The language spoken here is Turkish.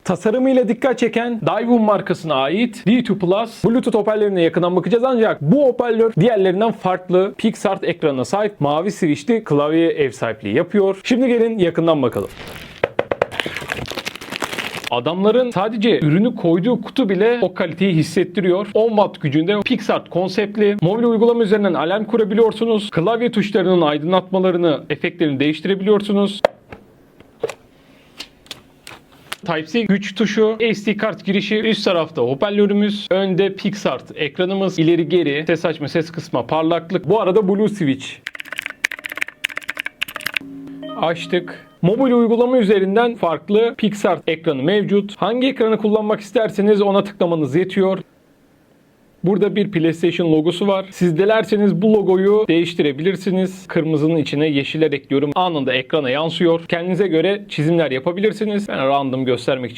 Tasarımıyla dikkat çeken Daewoo markasına ait D2 Plus Bluetooth hoparlörüne yakından bakacağız ancak bu hoparlör diğerlerinden farklı PixArt ekranına sahip, mavi switchli klavyeye ev sahipliği yapıyor. Şimdi gelin yakından bakalım. Adamların sadece ürünü koyduğu kutu bile o kaliteyi hissettiriyor. 10 watt gücünde PixArt konseptli. Mobil uygulama üzerinden alarm kurabiliyorsunuz. Klavye tuşlarının aydınlatmalarını, efektlerini değiştirebiliyorsunuz. Type-C güç tuşu, SD kart girişi, üst tarafta hoparlörümüz, önde PixArt ekranımız, ileri geri, ses açma, ses kısma, parlaklık. Bu arada Blue Switch. Açtık. Mobil uygulama üzerinden farklı PixArt ekranı mevcut. Hangi ekranı kullanmak isterseniz ona tıklamanız yetiyor. Burada bir PlayStation logosu var. Siz dilerseniz bu logoyu değiştirebilirsiniz. Kırmızının içine yeşiller ekliyorum. Anında ekrana yansıyor. Kendinize göre çizimler yapabilirsiniz. Ben random göstermek için